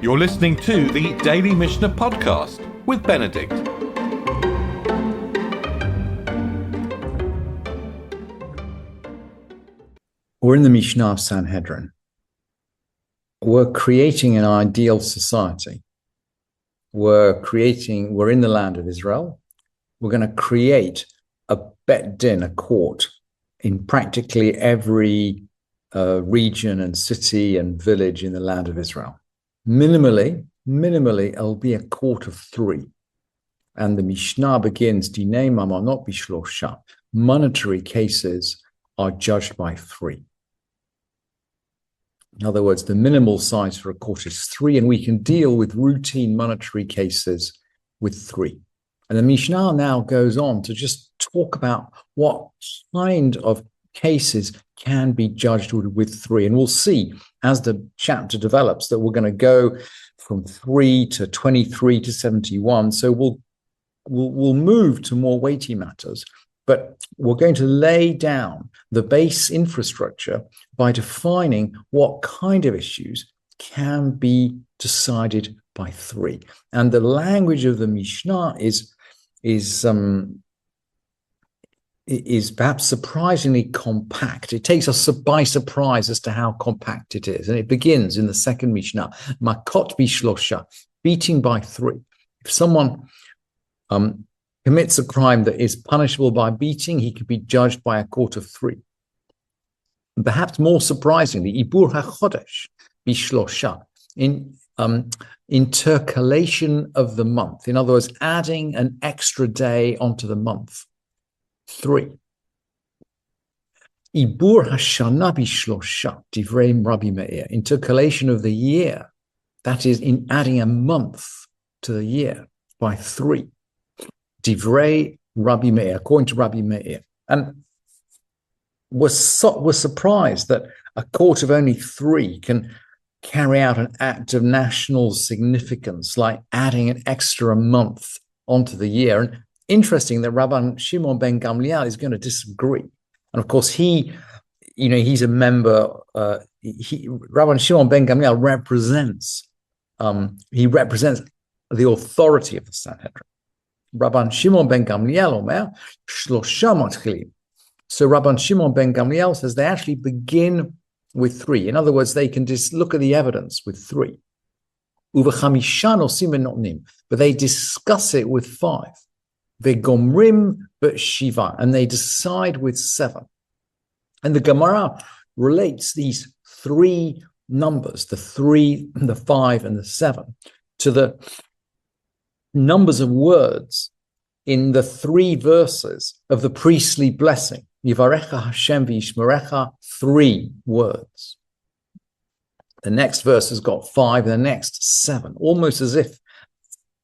You're listening to the Daily Mishnah Podcast with Benedict. We're in the Mishnah of Sanhedrin. We're creating an ideal society. We're in the land of Israel. We're going to create a bet din, a court, in practically every region and city and village in the land of Israel. Minimally, it'll be a court of three. And the Mishnah begins, Dinei mamonot bishlosha. Monetary cases are judged by three. In other words, the minimal size for a court is three, and we can deal with routine monetary cases with three. And the Mishnah now goes on to just talk about what kind of cases can be judged with three. And we'll see as the chapter develops that we're going to go from 3 to 23 to 71. So we'll move to more weighty matters, but we're going to lay down the base infrastructure by defining what kind of issues can be decided by three. And the language of the Mishnah is perhaps surprisingly compact. It takes us by surprise as to how compact it is. And it begins in the second Mishnah, makot bishlosha, beating by three. If someone commits a crime that is punishable by beating, he could be judged by a court of three. And perhaps more surprisingly, ibur hachodesh bishlosha, in intercalation of the month. In other words, adding an extra day onto the month. 3. Ibur hashana bishlosha, divrei Rabbi Meir, intercalation of the year. That is, in adding a month to the year by 3. Divrei Rabbi Meir, according to Rabbi Meir. And we're surprised that a court of only 3 can carry out an act of national significance, like adding an extra month onto the year. And interesting that Rabban Shimon ben Gamliel is going to disagree. And of course, he's a member, Rabban Shimon ben Gamliel represents the authority of the Sanhedrin. Rabban Shimon ben Gamliel omer, shlosha matchilim. So Rabban Shimon ben Gamliel says they actually begin with 3. In other words, they can just look at the evidence with 3. Uvechamisha nosim v'notnim, but they discuss it with 5. Vegomrim b'shiva, and they decide with 7. And the Gemara relates these 3 numbers, the 3, the 5, and the 7, to the numbers of words in the 3 verses of the priestly blessing. Yivarecha Hashem v'yishmerecha, 3 words. The next verse has got 5, and the next 7, almost as if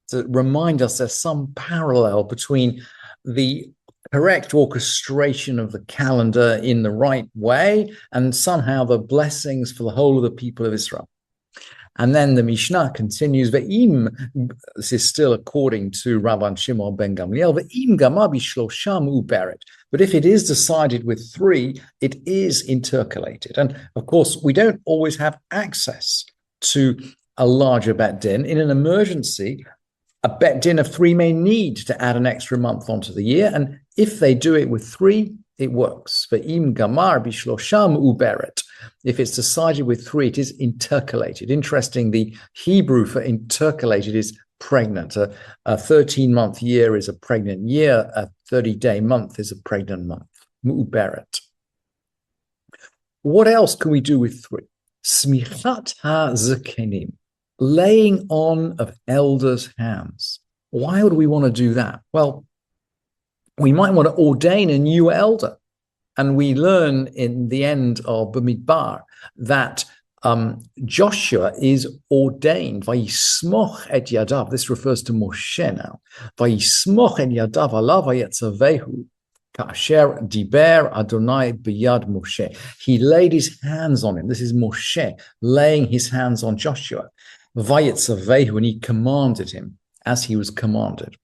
to remind us there's some parallel between the correct orchestration of the calendar in the right way and somehow the blessings for the whole of the people of Israel. And then the Mishnah continues, Ve'im, this is still according to Rabban Shimon ben Gamliel, Ve'im gama bishlosham uberet. But if it is decided with 3, it is intercalated. And of course, we don't always have access to a larger bet din. In an emergency, a bet din of 3 may need to add an extra month onto the year. And if they do it with 3, it works. Ve'im gamar bishlosham uberet. If it's decided with 3, it is intercalated. Interesting, the Hebrew for intercalated is pregnant. A 13-month year is a pregnant year. A 30-day month is a pregnant month. Mu'uberet. What else can we do with 3? Smichat ha-zakenim, laying on of elders' hands. Why would we want to do that? Well, we might want to ordain a new elder. And we learn in the end of Bamidbar that Joshua is ordained. Vayismoch et yadav. This refers to Moshe now. Vayismoch et yadav alav vayetzavehu kasher diber Adonai biyad Moshe. He laid his hands on him. This is Moshe laying his hands on Joshua. Vayetzavehu, and he commanded him as he was commanded.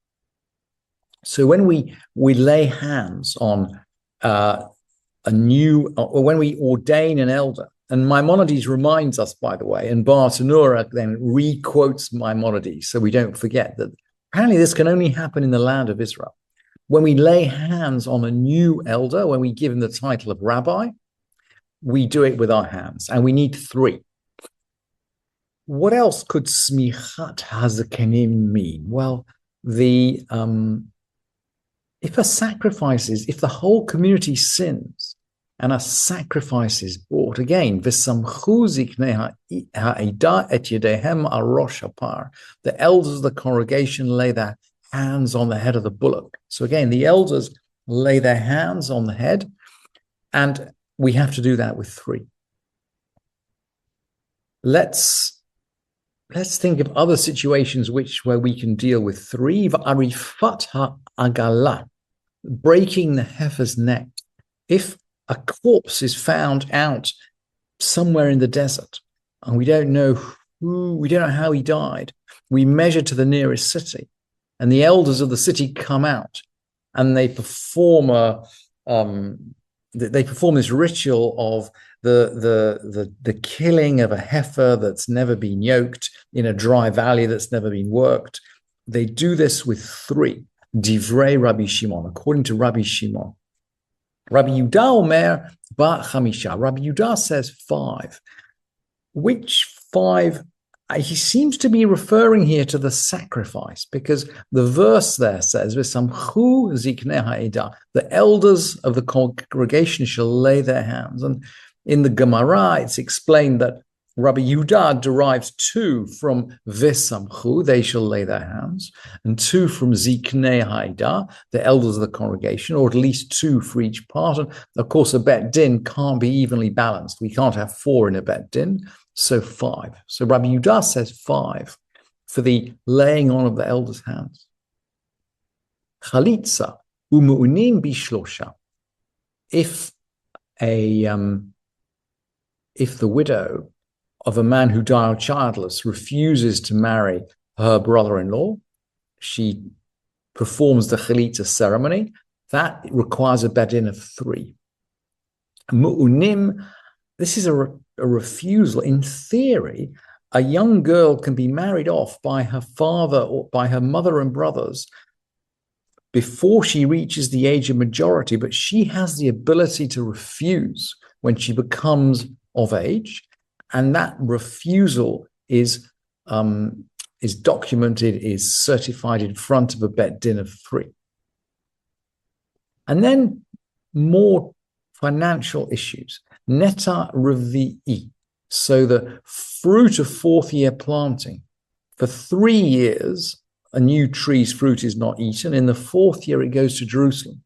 So when we lay hands on when we ordain an elder, And Maimonides reminds us, by the way, and Bartanura then re-quotes Maimonides, so we don't forget that apparently this can only happen in the land of Israel. When we lay hands on a new elder, when we give him the title of rabbi, we do it with our hands, and we need 3. What else could smichat hazakenim mean? Well, if the whole community sins and a sacrifice is brought, again, v'samchu ziknei ha'eda et yedehem al rosh hapar, the elders of the congregation lay their hands on the head of the bullock. So again, the elders lay their hands on the head, and we have to do that with 3. Let's think of other situations where we can deal with 3. V'arifat ha'agala, breaking the heifer's neck. If a corpse is found out somewhere in the desert, and we don't know how he died, we measure to the nearest city, and the elders of the city come out, and they perform this ritual of the killing of a heifer that's never been yoked in a dry valley that's never been worked. They do this with 3. Divrei Rabbi Shimon, according to Rabbi Shimon. Rabbi Yudah Omer ba chamisha. Rabbi Yudah says 5. Which 5? He seems to be referring here to the sacrifice, because the verse there says, "V'samchu ziknei ha'eda," the elders of the congregation shall lay their hands. And in the Gemara, it's explained that Rabbi Yudah derives 2 from v'samchu, they shall lay their hands, and 2 from ziknei ha'eda, the elders of the congregation, or at least 2 for each part. And of course, a bet din can't be evenly balanced. We can't have 4 in a bet din. So 5. So Rabbi Yudah says 5 for the laying on of the elders' hands. Chalitza umu'unim bishlosha. If the widow of a man who died childless refuses to marry her brother-in-law, she performs the chalitza ceremony. That requires a bet-in of 3. Mu'unim, this is a refusal. In theory, a young girl can be married off by her father or by her mother and brothers before she reaches the age of majority, but she has the ability to refuse when she becomes of age, and that refusal is documented, is certified in front of a bet din of 3. And then more financial issues. Neta revi'i, so the fruit of 4th year planting. For 3 years, a new tree's fruit is not eaten. In the 4th year, it goes to Jerusalem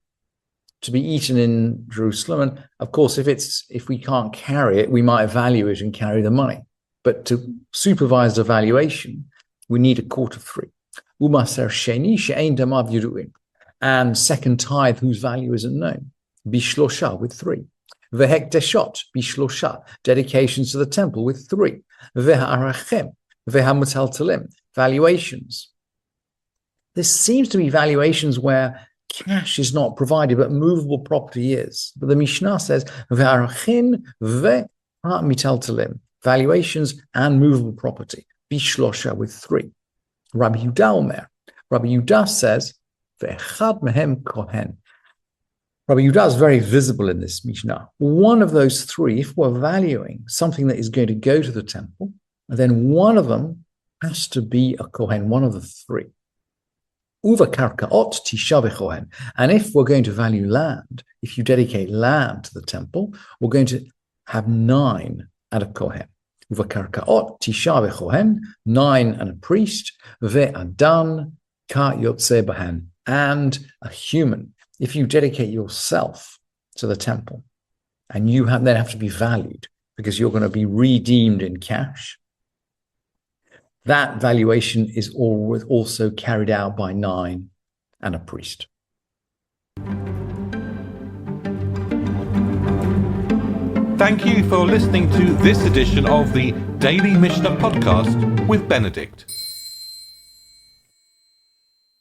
to be eaten in Jerusalem. And of course, if we can't carry it, we might value it and carry the money. But to supervise the valuation, we need a quart of 3. Umaser sheni she'ein damav yuduin, and second tithe whose value isn't known. Bishlosha with 3. Vehekdeshot, bishlosha, dedications to the temple with 3. Veharachem, vehamutaltalim, valuations. This seems to be valuations where cash is not provided, but movable property is. But the Mishnah says, veharachin vehamutaltalim, valuations and movable property. Bishlosha with 3. Rabbi Yudah Omer. Rabbi Yudah says, ve'echad mehem kohen. Rabbi Yudah is very visible in this Mishnah. One of those 3, if we're valuing something that is going to go to the temple, then one of them has to be a kohen, one of the 3. Uva karkaot tisha v'kohen. And if we're going to value land, if you dedicate land to the temple, we're going to have 9 and a kohen. Uva karkaot tisha v'kohen, 9 and a priest, ve'adan ka yotze bahan, and a human. If you dedicate yourself to the temple, and you then have to be valued because you're going to be redeemed in cash, that valuation is also carried out by 9 and a priest. Thank you for listening to this edition of the Daily Mishnah Podcast with Benedict.